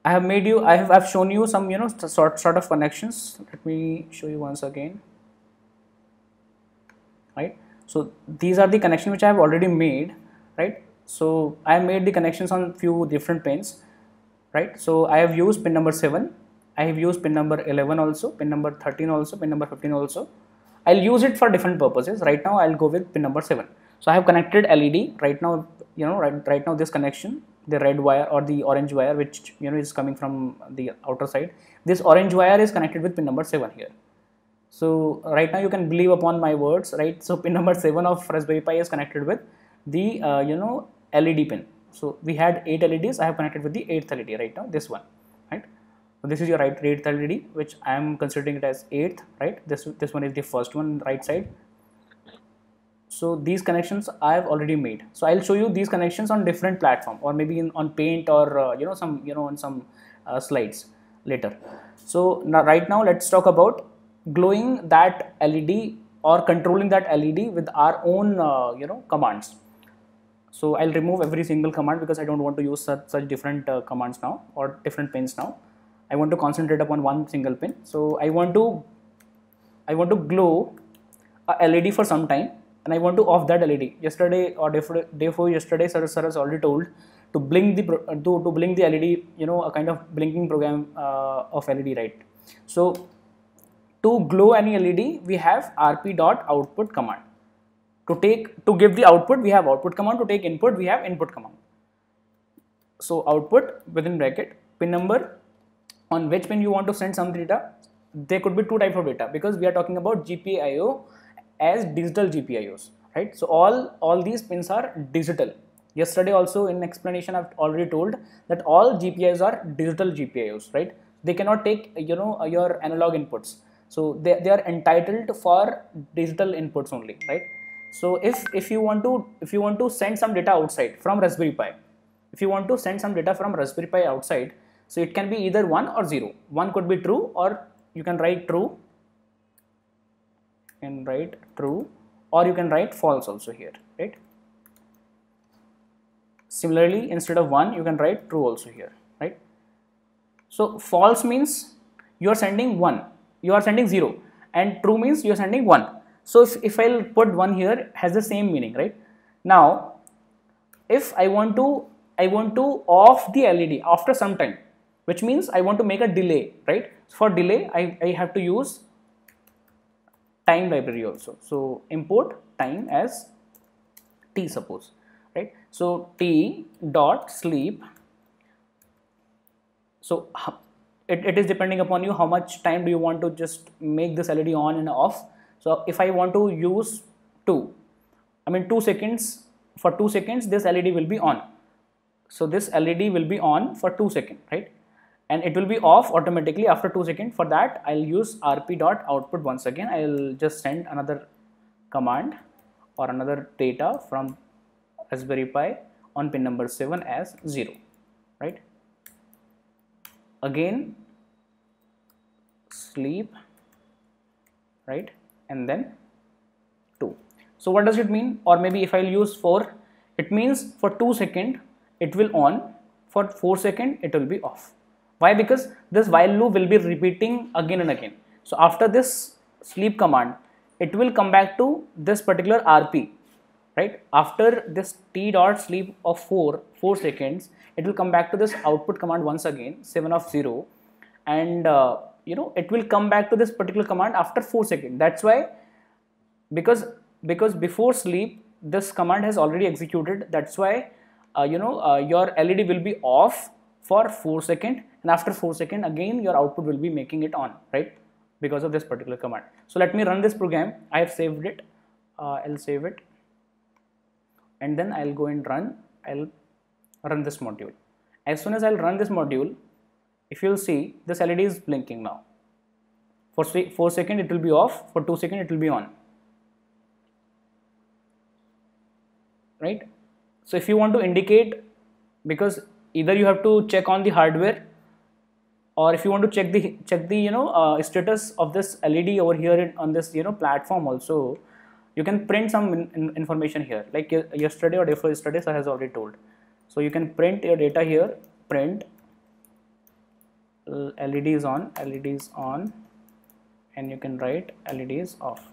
I've shown you some, sort of connections. Let me show you once again, right? So these are the connections which I have already made, right? So I have made the connections on few different pins, right? So I have used pin number 7, I have used pin number 11 also, pin number 13 also, pin number 15 also. I'll use it for different purposes. Right now I'll go with pin number 7. So I have connected LED right now, right now this connection, the red wire or the orange wire, which is coming from the outer side, this orange wire is connected with pin number 7 here. So right now you can believe upon my words, right? So pin number 7 of Raspberry Pi is connected with the LED pin. So we had 8 LEDs. I have connected with the 8th LED right now. This one, right? So this is your 8th LED, which I am considering it as 8th, right? This one is the first one, right side. So these connections I have already made. So I'll show you these connections on different platform, or maybe on Paint, or on some slides later. So now right now let's talk about glowing that LED or controlling that LED with our own commands. So I'll remove every single command because I don't want to use such different commands now, or different pins now. I want to concentrate upon one single pin. So I want to glow a LED for some time, and I want to off that LED. Yesterday or day before yesterday, sir has already told to blink the to blink the LED, a kind of blinking program of LED, right? So to glow any LED, we have rp.output command. To give the output, we have output command. To take input, we have input command. So output within bracket, pin number, on which pin you want to send some data. There could be two types of data, because we are talking about GPIO as digital GPIOs, right? So all these pins are digital. Yesterday also in explanation I've already told that all GPIOs are digital GPIOs, right? They cannot take your analog inputs. So they are entitled for digital inputs only, right? So if you want to send some data outside from Raspberry Pi, if you want to send some data from Raspberry Pi outside, so it can be either 1 or 0. 1 could be true, or you can write true, or you can write false also here, right? Similarly, instead of 1, you can write true also here, right? So false means you are sending 1, you are sending 0, and true means you are sending 1. So if I'll put 1 here, has the same meaning, right? Now if I want to off the LED after some time, which means I want to make a delay, right? For delay, I have to use time library also. So import time as t, suppose, right? So t dot sleep. So it is depending upon you how much time do you want to just make this LED on and off. So if I want to use 2 seconds, for 2 seconds this LED will be on. So this LED will be on for 2 seconds, right? And it will be off automatically after 2 seconds. For that, I'll use rp.output once again. I'll just send another command or another data from Raspberry Pi on pin number 7 as 0, right? Again, sleep, right? And then 2. So what does it mean? Or maybe if I'll use 4, it means for 2 seconds it will on, for 4 seconds it will be off. Why? Because this while loop will be repeating again and again. So after this sleep command, it will come back to this particular RP, right? After this t dot sleep of 4 seconds, it will come back to this output command once again, 7 of 0, and it will come back to this particular command after 4 seconds. That's why, because before sleep this command has already executed. That's why your LED will be off for 4 seconds, and after 4 seconds again your output will be making it on, right? Because of this particular command. So let me run this program. I have saved it. I'll save it, and then I'll go and I'll run this module. As soon as I'll run this module, if you'll see, this LED is blinking now. For 4 seconds it will be off, for 2 seconds it will be on, right? So if you want to indicate, because either you have to check on the hardware, or if you want to check the status of this LED over here on this platform also, you can print some information here, like yesterday or day before yesterday sir has already told. So you can print your data here, print LED is on, and you can write LED is off.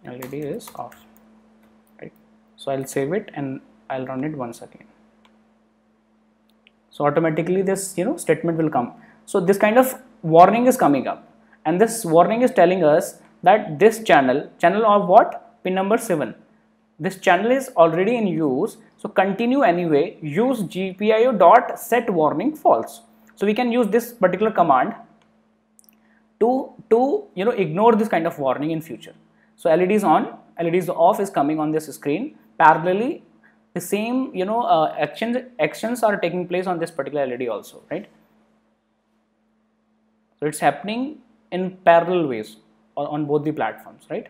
LED is off, right? So I'll save it and I'll run it once again. So automatically this statement will come. So this kind of warning is coming up, and this warning is telling us that this channel of what? Pin number 7. This channel is already in use, so continue anyway. Use GPIO dot set warning false. So we can use this particular command to ignore this kind of warning in future. So LED is on, LED is off is coming on this screen. Parallelly, the same actions are taking place on this particular LED also, right? So it's happening in parallel ways on both the platforms, right?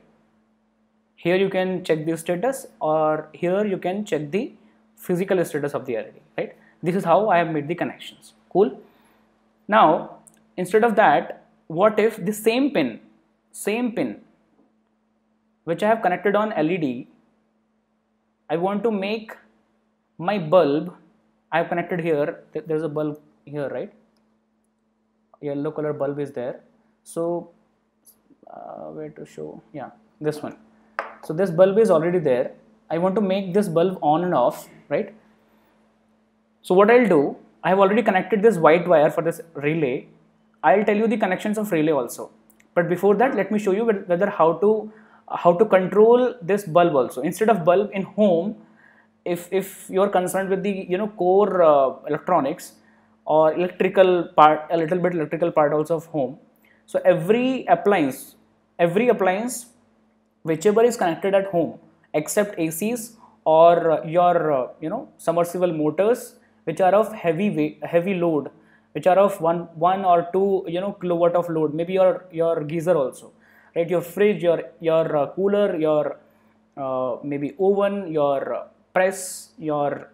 Here you can check the status, or here you can check the physical status of the LED, right? This is how I have made the connections. Cool. Now instead of that, what if the same pin which I have connected on LED, I want to make my bulb, I have connected here, there's a bulb here, right? Yellow color bulb is there. So where to show? Yeah, this one. So this bulb is already there. I want to make this bulb on and off, right? So what I'll do, I have already connected this white wire for this relay. I'll tell you the connections of relay also. But before that, let me show you whether how to control this bulb also. Instead of bulb in home, if you're concerned with the core electronics or electrical part, a little bit electrical part also of home. So every appliance whichever is connected at home, except ACs or your submersible motors, which are of heavy load, which are of one or two kilowatt of load, maybe your geyser also, right? Your fridge, your cooler, your maybe oven, your press, your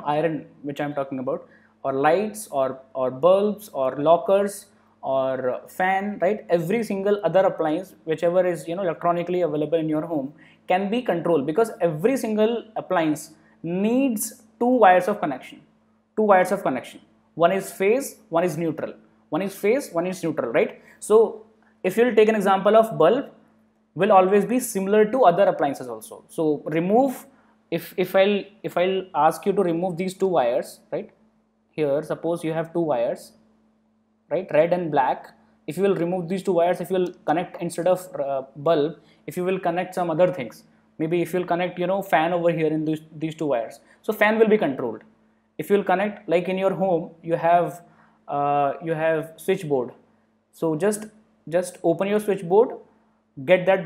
iron, which I'm talking about, or lights, or bulbs, or lockers, or fan, right? Every single other appliance whichever is electronically available in your home can be controlled, because every single appliance needs two wires of connection. One is phase, one is neutral. One is phase, one is neutral, right? So if you'll take an example of bulb, will always be similar to other appliances also. So remove, if I'll ask you to remove these two wires, right? Here suppose you have two wires, right, red and black. If you will remove these two wires, if you will connect, instead of bulb, if you will connect some other things, maybe if you will connect fan over here in these two wires, so fan will be controlled. If you will connect, like in your home you have switchboard, so just open your switchboard, get that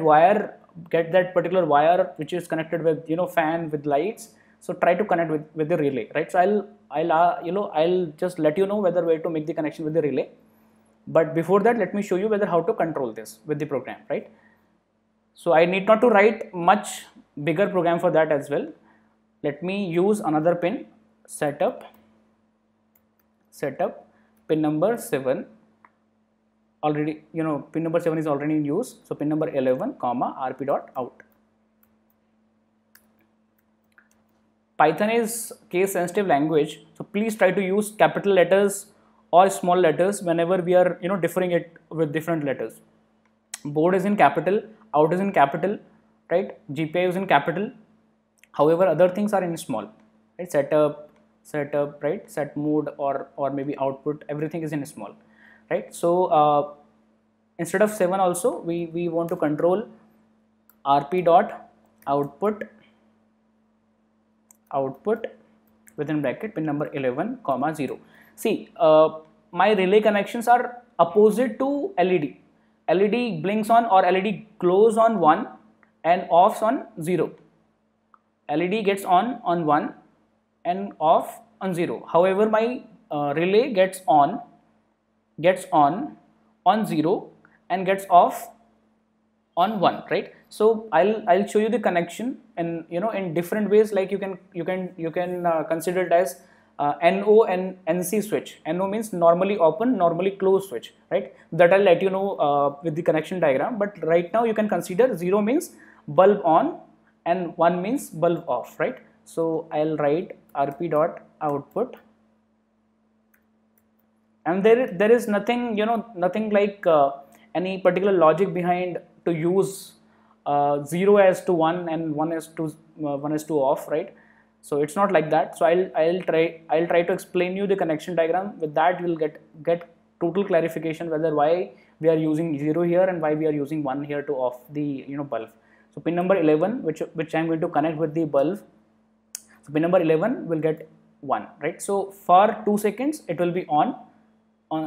particular wire which is connected with fan with lights. So try to connect with the relay, right? So I'll just let you know whether way to make the connection with the relay. But before that, let me show you whether how to control this with the program, right? So I need not to write much bigger program for that as well. Let me use another pin, setup pin number 7. Already pin number 7 is already in use. So pin number 11 comma rp.out. Python is case sensitive language, so please try to use capital letters or small letters whenever we are differing it with different letters. Board is in capital, out is in capital, right? GPIO is in capital. However, other things are in small, right? Setup, right? Set mode or maybe output, everything is in small, right? So instead of 7 also, we want to control rp.output within bracket pin number 11 comma 0. See, my relay connections are opposite to LED. LED blinks on or LED glows on 1 and offs on 0. LED gets on 1 and off on 0. However, my relay gets on 0 and gets off on 1, right? So I'll show you the connection in in different ways. Like you can consider it as NO and NC switch. NO means normally open, normally closed switch, right? That I'll let you know with the connection diagram. But right now you can consider 0 means bulb on and 1 means bulb off, right? So I'll write rp.output and there is nothing, nothing like any particular logic behind to use 0 as to 1 and 1 as to 1 as to off, right? So it's not like that. So I'll try to explain you the connection diagram. With that you'll get total clarification whether why we are using 0 here and why we are using 1 here to off the bulb. So pin number 11, which I'm going to connect with the bulb. So pin number 11 will get 1, right? So for 2 seconds it will be on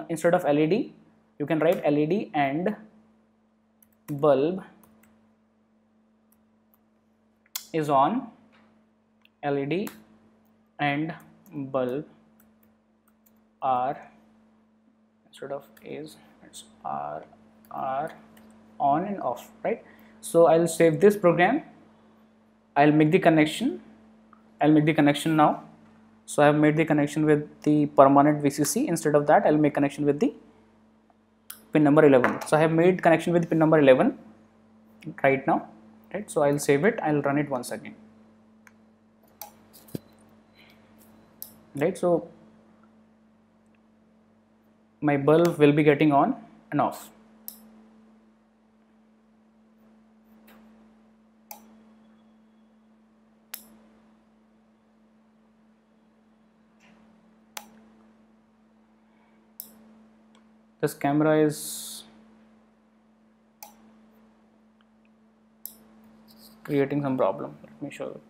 instead of LED. You can write LED and bulb is on, LED and bulb are, instead of is, it's are on and off, right? So I'll save this program, I'll make the connection, now. So I have made the connection with the permanent VCC. Instead of that, I'll make connection with the pin number 11. So I have made connection with pin number 11 right now, right? So I'll save it, I'll run it once again, right? So my bulb will be getting on and off. This camera is creating some problem. Let me show it.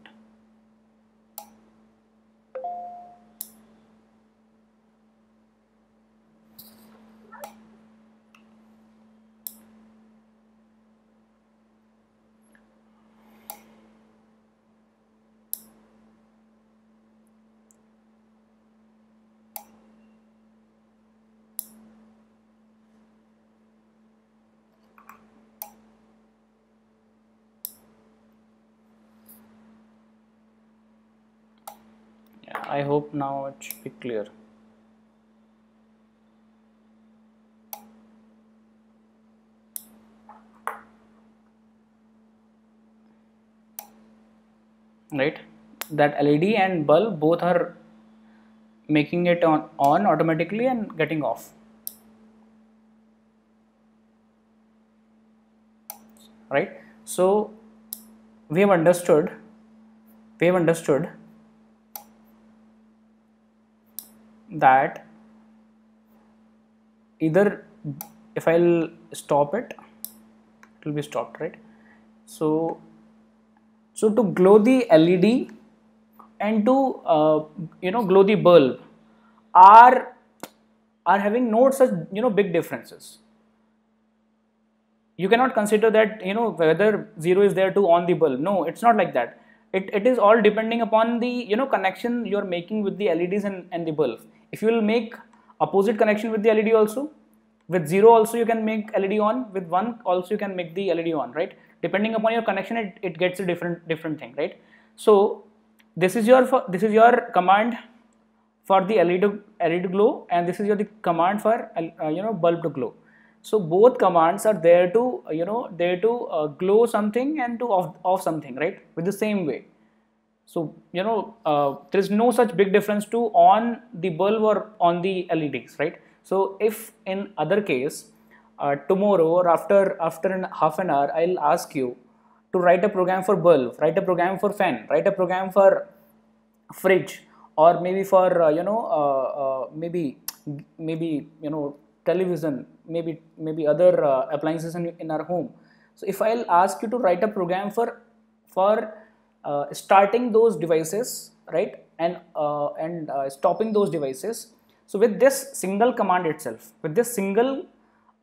I hope now it should be clear. Right, that LED and bulb both are making it on automatically and getting off, right? So we have understood that either if I'll stop it, it will be stopped, right? So to glow the LED and to glow the bulb are having no such big differences. You cannot consider that whether 0 is there to on the bulb. No, it's not like that. It is all depending upon the connection you are making with the LEDs and the bulb. If you will make opposite connection with the LED also, with 0 also you can make LED on, with 1 also you can make the LED on, right? Depending upon your connection, it gets a different thing, right? So this is your command for the LED to glow, and this is the command for bulb to glow. So both commands are there to glow something and to off something, right, with the same way. So there is no such big difference to on the bulb or on the LEDs, right? So if in other case tomorrow or after half an hour I'll ask you to write a program for bulb, write a program for fan, write a program for fridge, or maybe for maybe television, maybe other appliances in our home. So if I'll ask you to write a program for starting those devices, right, and stopping those devices, so with this single command itself, with this single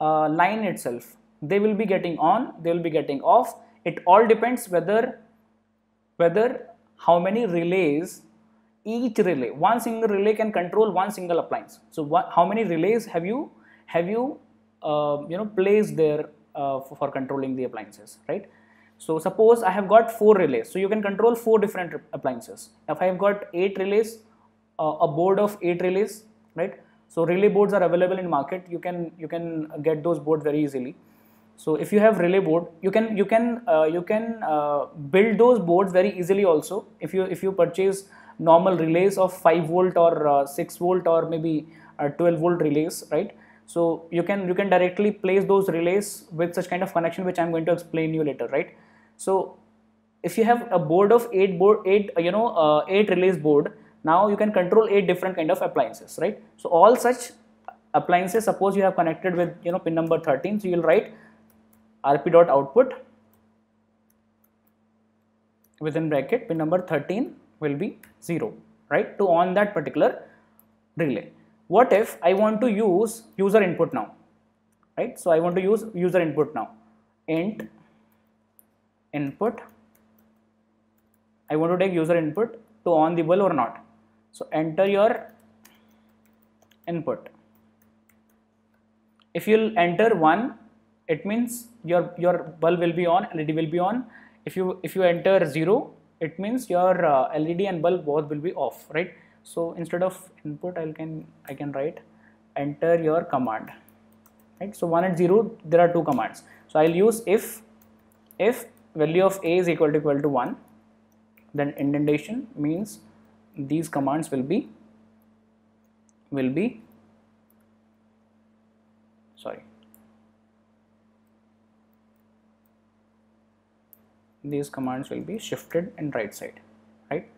line itself, they will be getting on, they will be getting off. It all depends whether how many relays, each relay, one single relay can control one single appliance. So how many relays have you placed there for controlling the appliances, right? So suppose I have got 4 relays, so you can control 4 different appliances. If I have got 8 relays, a board of 8 relays, right? So relay boards are available in market. You can get those boards very easily. So if you have relay board, you can build those boards very easily also. If you purchase normal relays of 5 volt or 6 volt or maybe 12 volt relays, right? So you can directly place those relays with such kind of connection, which I'm going to explain you later, right? So if you have a board of 8 relays board, now you can control 8 different kind of appliances, right? So all such appliances, suppose you have connected with pin number 13, so you will write rp dot output within bracket pin number 13 will be 0, right, to on that particular relay. What if I want to use user input now, right? So I want to use user input now. Int input, I want to take user input to on the bulb or not. So enter your input. If you'll enter 1, it means your bulb will be on, LED will be on. If you enter 0, it means your LED and bulb both will be off, right? So instead of input, I can write enter your command, right? So 1 and 0, there are two commands. So I'll use if value of a is equal to 1, then indentation means these commands will be these commands will be shifted in right side, right?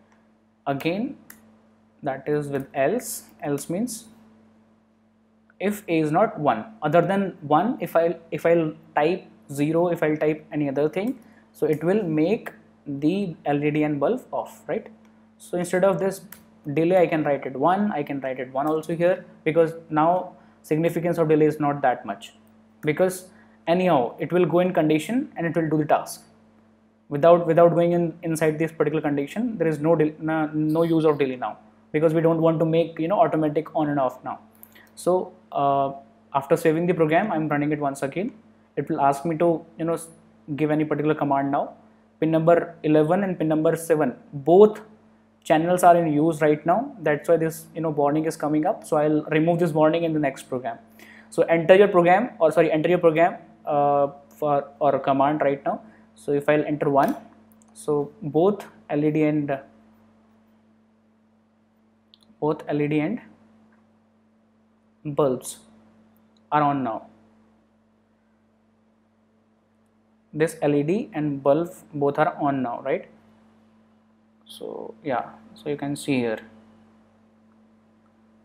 Again, that is with else means if a is not 1, other than 1, if I'll type 0, if I'll type any other thing, so it will make the LED and bulb off, right? So instead of this delay, I can write it 1, I can write it 1 also here, because now significance of delay is not that much, because anyhow it will go in condition and it will do the task. Without going inside this particular condition, there is no use of delay now, because we don't want to make automatic on and off now. So after saving the program, I'm running it once again. It will ask me to give any particular command now. Pin number 11 and pin number 7, both channels are in use right now. That's why this warning is coming up. So I'll remove this warning in the next program. So enter your program, or sorry, enter your program or a command right now. So if I'll enter 1, so both LED and bulbs are on now. This LED and bulb both are on now, right? So yeah, so you can see here.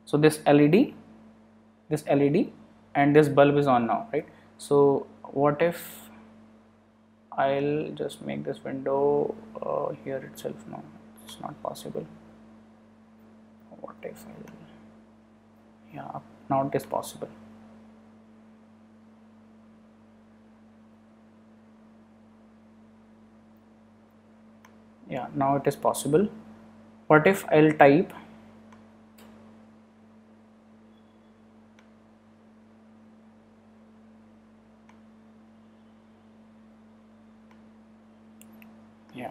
So this LED and this bulb is on now, right? So what if I'll just make this window here itself? No, it's not possible. What if yeah, now it is possible. Yeah, now it is possible. What if I'll type yeah,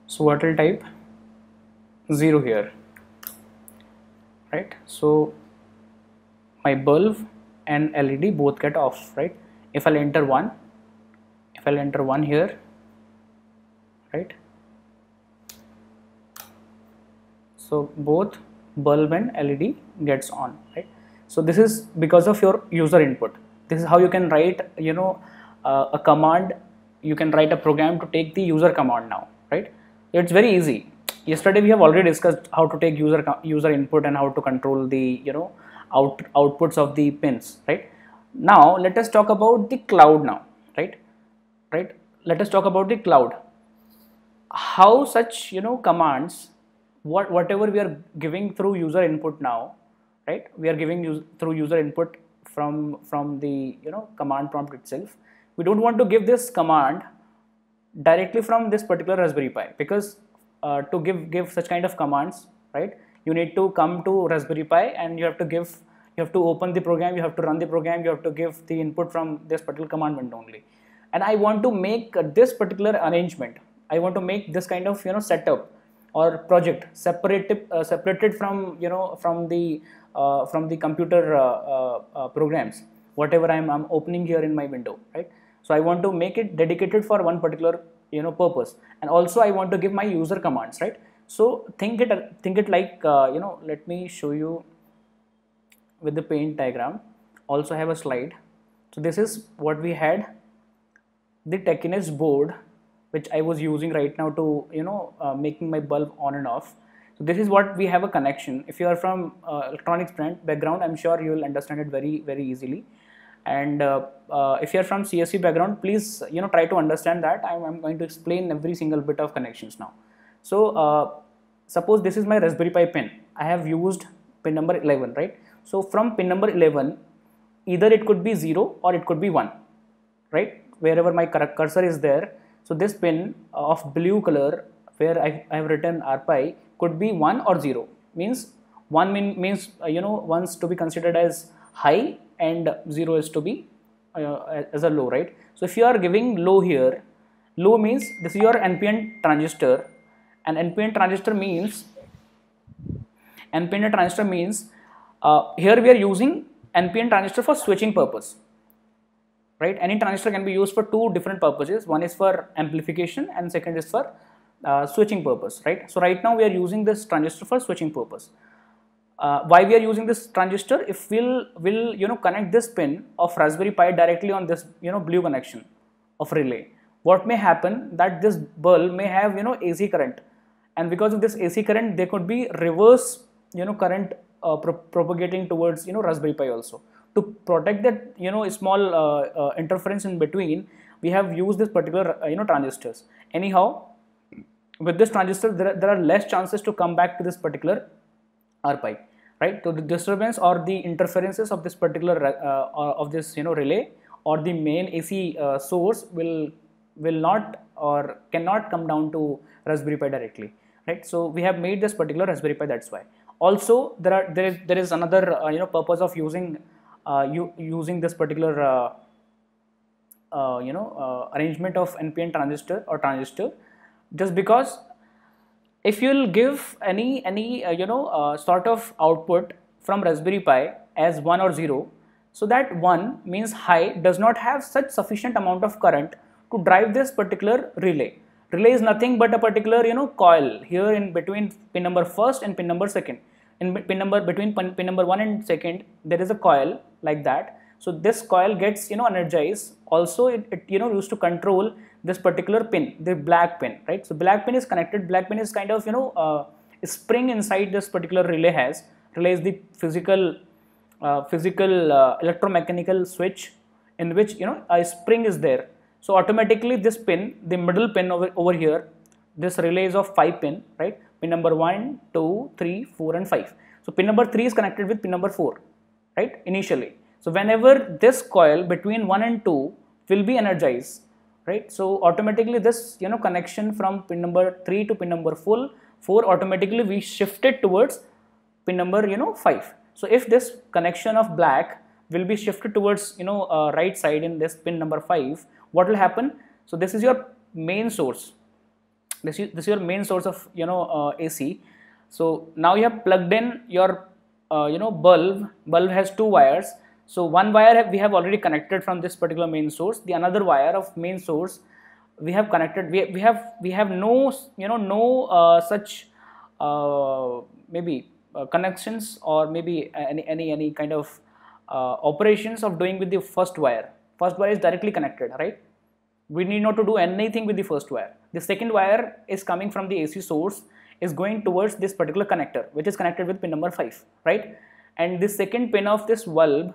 so what I'll type 0 here, right? So my bulb and LED both get off, right? If I'll enter 1, here, right? So both bulb and LED gets on, right? So this is because of your user input. This is how you can write a command. You can write a program to take the user command now, right? It's very easy. Yesterday we have already discussed how to take user input and how to control the outputs of the pins, right? Now let us talk about the cloud now, right? Let us talk about the cloud. How such commands, whatever we are giving through user input now, right? We are giving through user input from the command prompt itself. We don't want to give this command directly from this particular Raspberry Pi, because to give such kind of commands, right, you need to come to Raspberry Pi and you have to open the program, you have to run the program, you have to give the input from this particular command window only. And I want to make this particular arrangement, I want to make this kind of setup or project separated from from the computer programs, whatever I'm opening here in my window, right? So I want to make it dedicated for one particular purpose, and also I want to give my user commands, right? So think it like let me show you with the paint diagram. Also have a slide. So this is what we had, the Techinest board which I was using right now to making my bulb on and off. So this is what we have a connection. If you are from electronics background, I'm sure you will understand it very easily. And if you are from CSE background, please try to understand that. I'm going to explain every single bit of connections now. So suppose this is my Raspberry Pi pin. I have used pin number 11, right? So from pin number 11, either it could be 0 or it could be 1, right? Wherever my cursor is there. So this pin of blue color where I have written RPi could be 1 or 0. Means 1 means one's to be considered as high and 0 is to be as a low, right? So if you are giving low here, low means this is your NPN transistor, and NPN transistor means here we are using NPN transistor for switching purpose, right? Any transistor can be used for two different purposes. One is for amplification and second is for switching purpose, right? So right now we are using this transistor for switching purpose. Why we are using this transistor? If we'll connect this pin of Raspberry Pi directly on this blue connection of relay, what may happen that this bulb may have AC current, and because of this AC current there could be reverse current propagating towards Raspberry Pi also. To protect that small interference in between, we have used this particular transistors. Anyhow, with this transistor there are less chances to come back to this particular RPi, right? So the disturbance or the interferences of this particular of this relay or the main AC source will not or cannot come down to Raspberry Pi directly, right? So we have made this particular Raspberry Pi, that's why. Also there is another purpose of using using this particular arrangement of NPN transistor or transistor, just because if you will give any sort of output from Raspberry Pi as 1 or 0, so that 1 means high does not have such sufficient amount of current to drive this particular relay. Relay is nothing but a particular coil here in between pin number first and pin number second. In between pin number 1 and second there is a coil like that. So this coil gets energized. Also it used to control this particular pin, the black pin, right? So black pin is connected. Black pin is kind of a spring inside this particular relay relay is the physical electromechanical switch in which a spring is there. So automatically this pin, the middle pin over here, this relay is of 5 pin, right? Pin number 1, 2, 3, 4 and 5. So pin number 3 is connected with pin number 4, right, initially. So whenever this coil between 1 and 2 will be energized, right, so automatically this connection from pin number 3 to pin number 4 automatically we shifted towards pin number 5. So if this connection of black will be shifted towards right side in this pin number 5, what will happen? So this is your main source. This is your main source of AC. So now you have plugged in your bulb has 2 wires. So one wire we have already connected from this particular main source. The another wire of main source we have connected. We have no such maybe connections or maybe any kind of operations of doing with the first wire. First wire is directly connected, right? We need not to do anything with the first wire. The second wire is coming from the AC source, is going towards this particular connector which is connected with pin number 5, right? And the second pin of this bulb,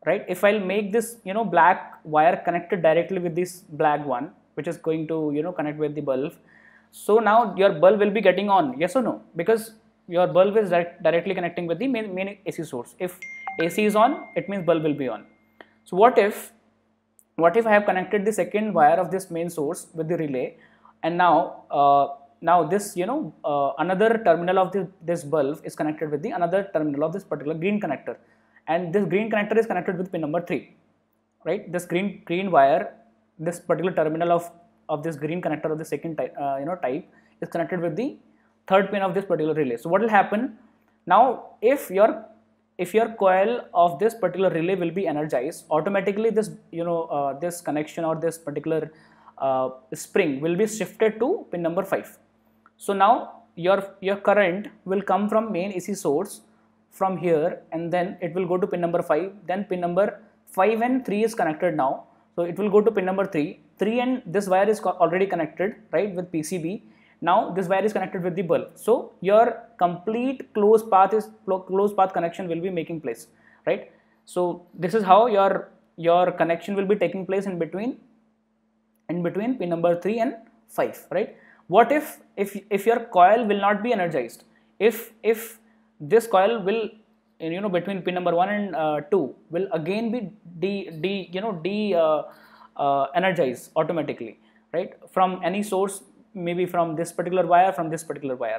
right, if I'll make this black wire connected directly with this black one which is going to connect with the bulb, so now your bulb will be getting on, yes or no? Because your bulb is directly connecting with the main AC source. If AC is on, it means bulb will be on. So what if I have connected the second wire of this main source with the relay, and now this another terminal of this bulb is connected with the another terminal of this particular green connector, and this green connector is connected with pin number 3, right? This green wire, this particular terminal of this green connector of the second type is connected with the third pin of this particular relay. So what will happen now? If your coil of this particular relay will be energized, automatically this this connection or this particular spring will be shifted to pin number 5. So now your current will come from main AC source from here, and then it will go to pin number 5. Then pin number 5 and 3 is connected now, so it will go to pin number 3. 3 and this wire is already connected, right, with PCB. Now this wire is connected with the bulb, so your complete closed path connection will be making place, right? So this is how your connection will be taking place in between pin number 3 and 5, right? What if your coil will not be energized? If this coil will, between pin number 1 and 2 will again be energized automatically, right, from any source, maybe from this particular wire,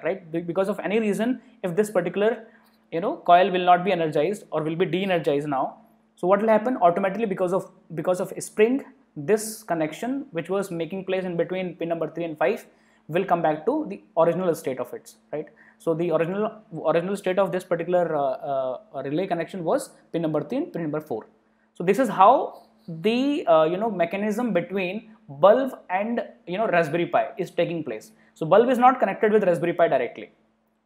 right? Because of any reason, if this particular coil will not be energized or will be de-energized now, so what will happen automatically, because of spring, this connection which was making place in between pin number 3 and 5 will come back to the original state of its, right? So the original state of this particular relay connection was pin number 3 and pin number 4. So this is how the mechanism between bulb and Raspberry Pi is taking place. So bulb is not connected with Raspberry Pi directly.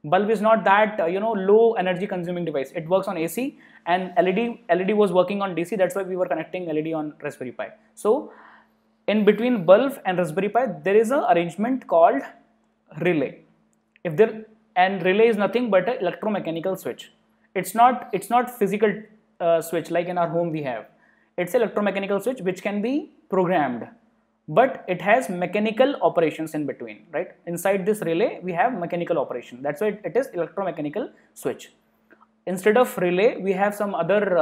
Bulb is not that low energy consuming device. It works on AC, and LED was working on DC. That's why we were connecting LED on Raspberry Pi. So in between bulb and Raspberry Pi, there is an arrangement called relay. And relay is nothing but an electromechanical switch. It's not physical switch like in our home we have. It's an electromechanical switch which can be programmed, but it has mechanical operations in between, right? Inside this relay we have mechanical operation. That's why it is electromechanical switch. Instead of relay, we have some other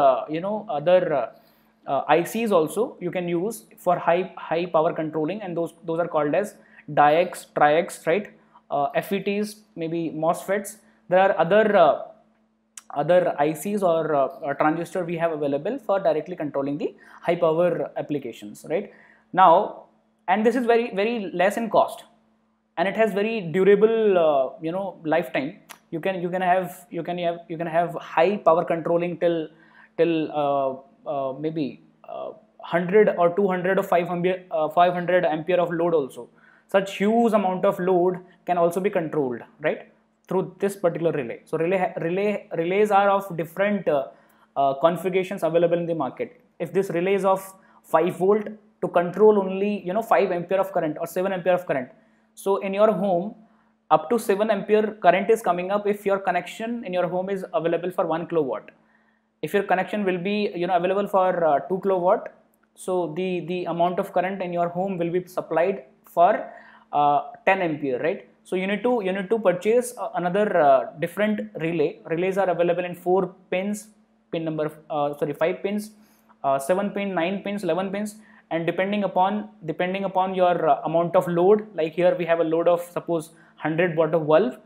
ICs also you can use for high power controlling, and those are called as diex, triax, right? FETs, maybe MOSFETs. There are other ICs or transistor we have available for directly controlling the high power applications, right? Now, and this is very less in cost, and it has very durable lifetime. You can have high power controlling till maybe 100 or 200 or 500 ampere of load also. Such huge amount of load can also be controlled, right, through this particular relay. So relays are of different configurations available in the market. If this relay is of 5 volt to control only 5 ampere of current or 7 ampere of current, so in your home up to 7 ampere current is coming up if your connection in your home is available for 1 kilowatt. If your connection will be available for 2 kilowatt, so the amount of current in your home will be supplied for 10 ampere, right? So you need to purchase another different relay. Relays are available in 4 pins, 5 pins, 7 pin, 9 pins, 11 pins, and depending upon your amount of load, like here we have a load of suppose 100 watt of bulb,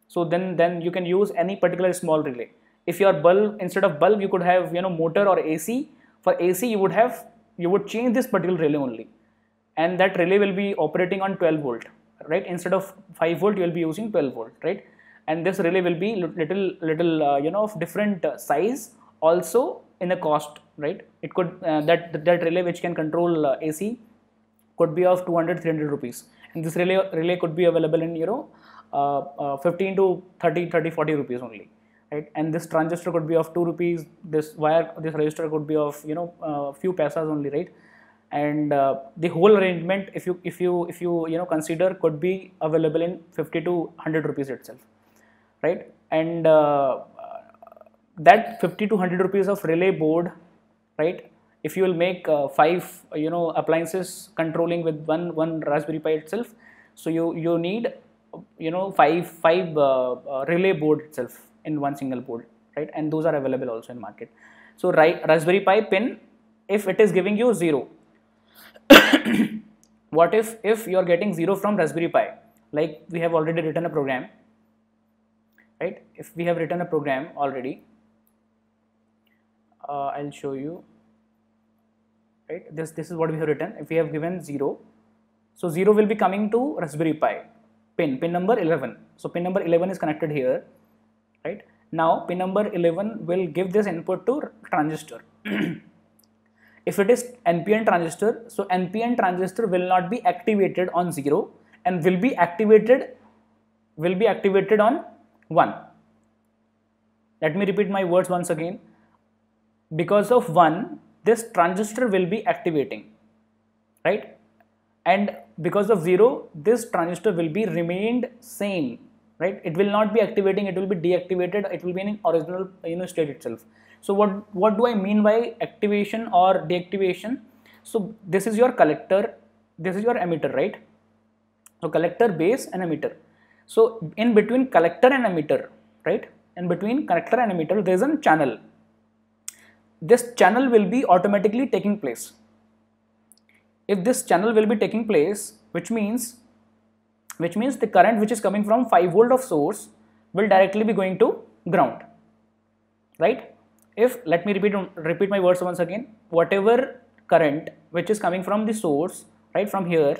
so then you can use any particular small relay. If your bulb, instead of bulb you could have motor or AC. For AC you would change this particular relay only, and that relay will be operating on 12 volt, right? Instead of 5 volt you will be using 12 volt, right? And this relay will be little of different size also in the cost, right? It could that relay which can control AC could be of 200-300 rupees, and this relay could be available in 15 to 30-40 rupees only, right? And this transistor could be of 2 rupees. This resistor could be of few paisas only, right? And the whole arrangement, if you consider, could be available in 50 to 100 rupees itself, right? And that 50 to 100 rupees of relay board, right? If you will make 5 appliances controlling with one Raspberry Pi itself, so you need 5 relay board itself in one single board, right? And those are available also in market. So Raspberry Pi pin, if it is giving you 0, what if you are getting 0 from Raspberry Pi? Like we have already written a program, right? If we have written a program already, I'll show you, right? This is what we have written. If we have given 0, so 0 will be coming to Raspberry Pi pin number 11. So pin number 11 is connected here, right? Now pin number 11 will give this input to transistor. If it is NPN transistor, so NPN transistor will not be activated on 0 and will be activated on 1. Let me repeat my words once again. Because of 1, this transistor will be activating, right? And because of 0, this transistor will be remained same, right? It will not be activating, it will be deactivated, it will be in original state itself. So what do I mean by activation or deactivation? So this is your collector, this is your emitter, right? So collector, base and emitter. So in between collector and emitter, right? In between collector and emitter, there is a channel. This channel will be automatically taking place. If this channel will be taking place, which means the current which is coming from 5 volt of source will directly be going to ground, right? If, let me repeat my words once again, whatever current which is coming from the source, right, from here,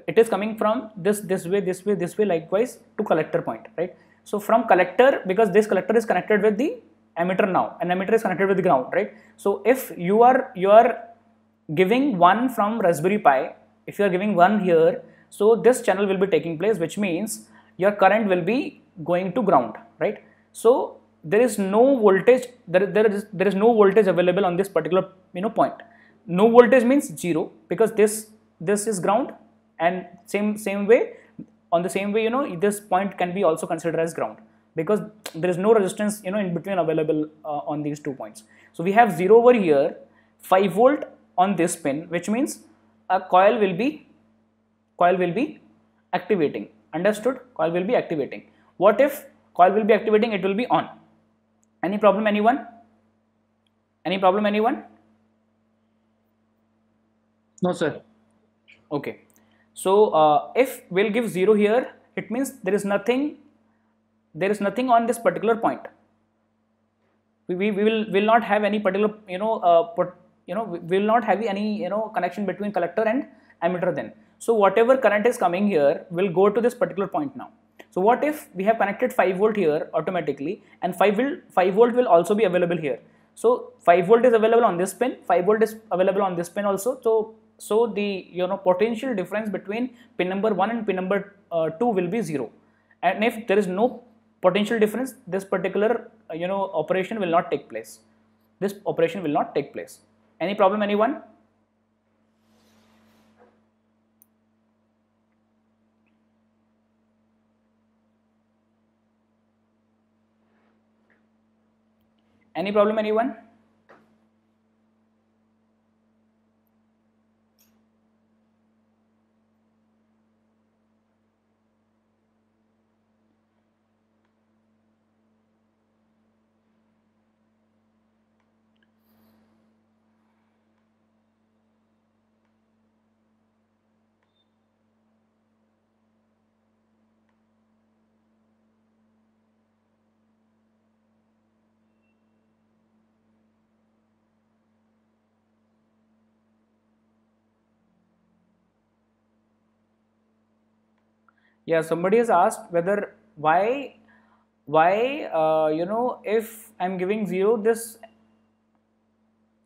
it is coming from this way, likewise to collector point, right? So from collector, because this collector is connected with the emitter now, and emitter is connected with the ground, right? So if you are giving 1 from Raspberry Pi, if you are giving 1 here, so this channel will be taking place, which means your current will be going to ground, right? So there is no voltage, there is no voltage available on this particular point. No voltage means 0, because this is ground, and same way, on the same way, this point can be also considered as ground, because there is no resistance in between available on these 2 points. So we have 0 over here, 5 volt on this pin, which means a coil will be activating. Understood? Coil will be activating. What if coil will be activating? It will be on. Any problem, anyone? Any problem, anyone? No, sir. Okay. So if we'll give 0 here, it means there is nothing on this particular point. We will not have any particular we will not have any connection between collector and emitter then. So whatever current is coming here will go to this particular point now. So what if we have connected 5 volt here automatically, and 5 volt will also be available here. So 5 volt is available on this pin, 5 volt is available on this pin also. So the potential difference between pin number 1 and pin number 2 will be 0. And if there is no potential difference, this particular operation will not take place. This operation will not take place. Any problem, anyone? Any problem, anyone? Yeah, somebody has asked whether why if I'm giving 0, this.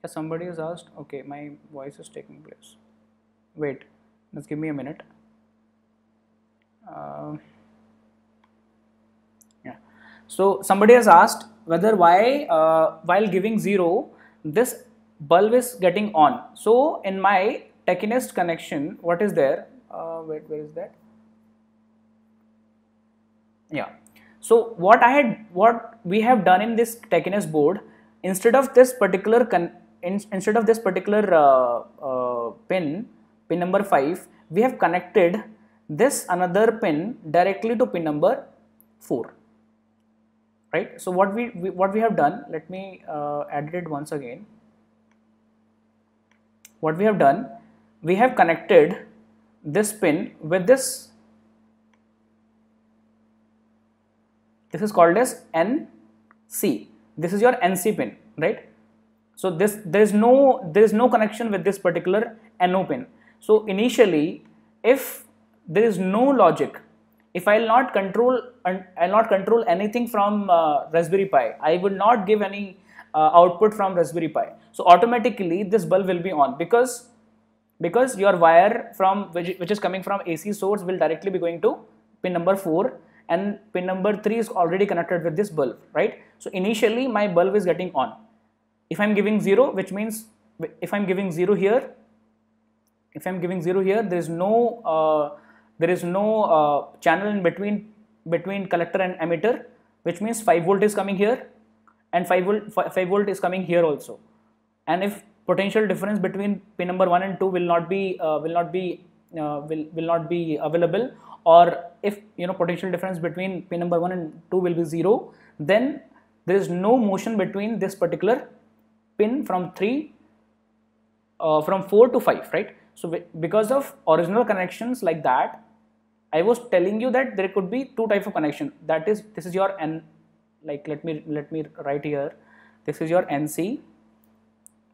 Yeah, somebody has asked. Okay, my voice is taking place. Wait, just give me a minute. Yeah. So somebody has asked whether why while giving 0, this bulb is getting on. So in my Techinest connection, what is there? Wait, where is that? Yeah. So what we have done in this Techinest board, instead of this particular pin number 5, we have connected this another pin directly to pin number 4. Right. So what we have done, let me edit it once again. What we have done, we have connected this pin with this. This is called as NC. This is your NC pin, right? So there is no connection with this particular NO pin. So initially, if there is no logic, if I'll not control anything from Raspberry Pi, I will not give any output from Raspberry Pi. So automatically this bulb will be on, because your wire from which is coming from AC source will directly be going to pin number 4, and pin number 3 is already connected with this bulb, right? So initially my bulb is getting on. If I'm giving 0, which means if I'm giving 0 here, there is no channel in between collector and emitter, which means 5 volt is coming here and 5 volt is coming here also. And if potential difference between pin number 1 and 2 will not be available, or if potential difference between pin number 1 and 2 will be 0, then there is no motion between this particular pin from 4 to 5, right? So because of original connections like that, I was telling you that there could be two types of connection. That is, this is your N, like let me write here. This is your NC.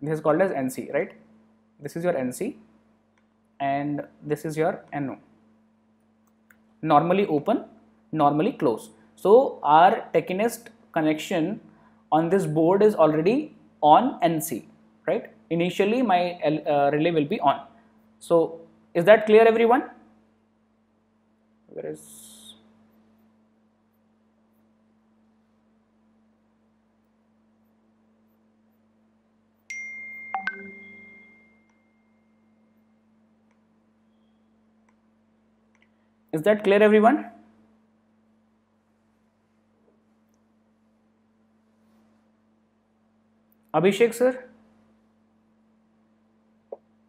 This is called as NC, right? This is your NC, and this is your NO. Normally open, normally close. So our Techinest connection on this board is already on NC, right? Initially my relay will be on. So is that clear, everyone? Where is that clear, everyone? Abhishek sir?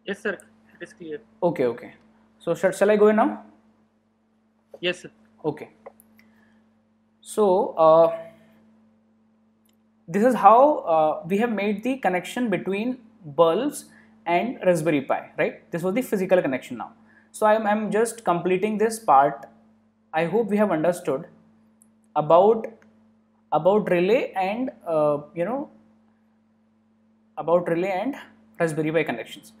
Yes sir, it is clear. Okay. So shall I go now? Yes sir. Okay. So this is how we have made the connection between bulbs and Raspberry Pi, right? This was the physical connection now. So I'm just completing this part. I hope we have understood about relay and about relay and Raspberry Pi connections.